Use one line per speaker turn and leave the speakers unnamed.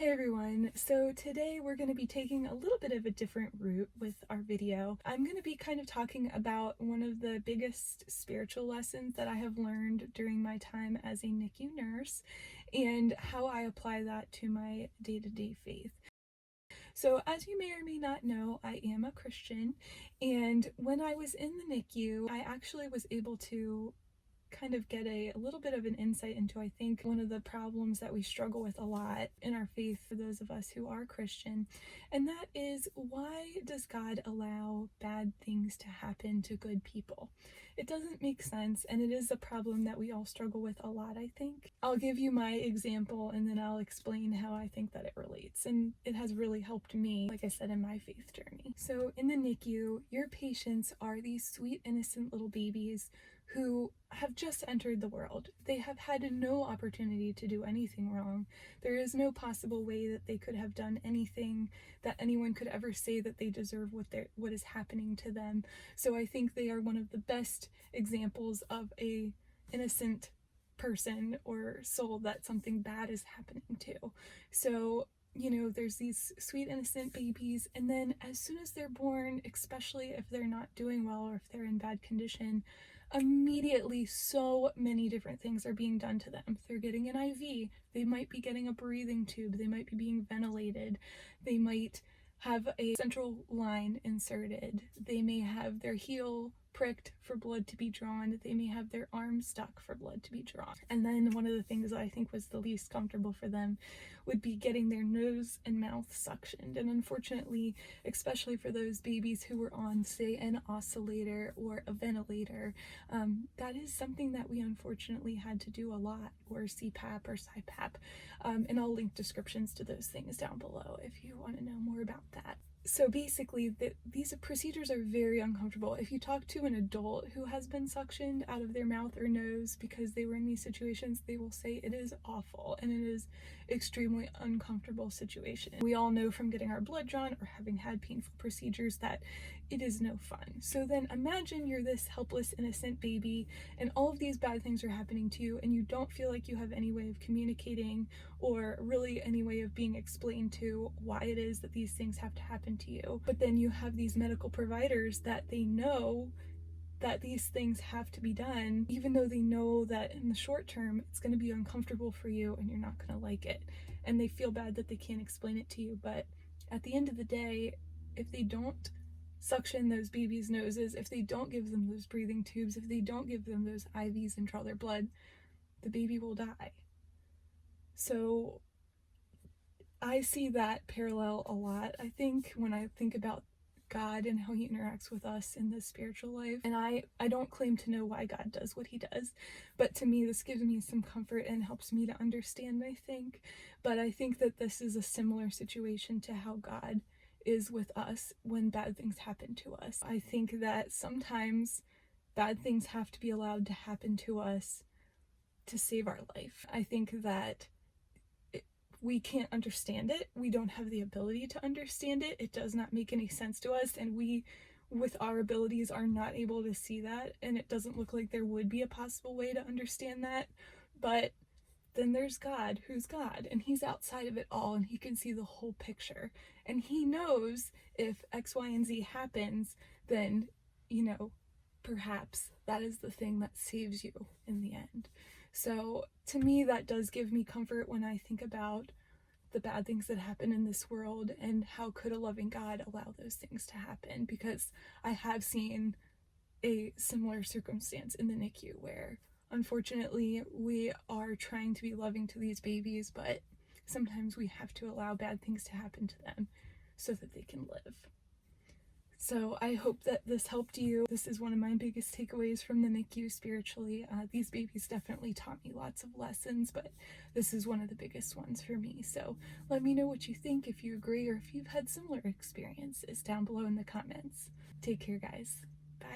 Hey everyone, so today we're going to be taking a little bit of a different route with our video. I'm going to be kind of talking about one of the biggest spiritual lessons that I have learned during my time as a NICU nurse and how I apply that to my day-to-day faith. So as you may or may not know, I am a Christian, and when I was in the NICU, I actually was able to kind of get a little bit of an insight into, I think, one of the problems that we struggle with a lot in our faith for those of us who are Christian, and that is, why does God allow bad things to happen to good people? It doesn't make sense, and it is a problem that we all struggle with a lot, I think. I'll give you my example and then I'll explain how I think that it relates, and it has really helped me, like I said, in my faith journey. So in the NICU, your patients are these sweet, innocent little babies who have just entered the world. They have had no opportunity to do anything wrong. There is no possible way that they could have done anything that anyone could ever say that they deserve what is happening to them. So I think they are one of the best examples of a innocent person or soul that something bad is happening to. So there's these sweet innocent babies, and then as soon as they're born, especially if they're not doing well or if they're in bad condition, immediately so many different things are being done to them. They're getting an IV, they might be getting a breathing tube, they might be being ventilated, they might have a central line inserted, they may have their heel pricked for blood to be drawn, they may have their arm stuck for blood to be drawn. And then one of the things that I think was the least comfortable for them would be getting their nose and mouth suctioned. And unfortunately, especially for those babies who were on, say, an oscillator or a ventilator, that is something that we unfortunately had to do a lot, or CPAP or CPAP. And I'll link descriptions to those things down below if you want to know more about that. So basically, these procedures are very uncomfortable. If you talk to an adult who has been suctioned out of their mouth or nose because they were in these situations, they will say it is awful and it is extremely uncomfortable situation. We all know from getting our blood drawn or having had painful procedures that it is no fun. So then imagine you're this helpless, innocent baby and all of these bad things are happening to you and you don't feel like you have any way of communicating or really any way of being explained to why it is that these things have to happen to you. But then you have these medical providers that they know that these things have to be done, even though they know that in the short term it's going to be uncomfortable for you and you're not going to like it. And they feel bad that they can't explain it to you, but at the end of the day, if they don't suction those babies' noses, if they don't give them those breathing tubes, if they don't give them those IVs and draw their blood, the baby will die. So I see that parallel a lot, I think, when I think about God and how he interacts with us in this spiritual life. And I don't claim to know why God does what he does, but to me this gives me some comfort and helps me to understand, I think. But I think that this is a similar situation to how God is with us when bad things happen to us. I think that sometimes bad things have to be allowed to happen to us to save our life. I think that we can't understand it. We don't have the ability to understand it. It does not make any sense to us, and we, with our abilities, are not able to see that, and it doesn't look like there would be a possible way to understand that. But then there's God, who's God, and he's outside of it all, and he can see the whole picture, and he knows if X, Y, and Z happens, then, perhaps that is the thing that saves you in the end. So to me, that does give me comfort when I think about the bad things that happen in this world and how could a loving God allow those things to happen, because I have seen a similar circumstance in the NICU where unfortunately we are trying to be loving to these babies, but sometimes we have to allow bad things to happen to them so that they can live. So I hope that this helped you. This is one of my biggest takeaways from the NICU spiritually. These babies definitely taught me lots of lessons, but this is one of the biggest ones for me. So let me know what you think, if you agree, or if you've had similar experiences down below in the comments. Take care, guys.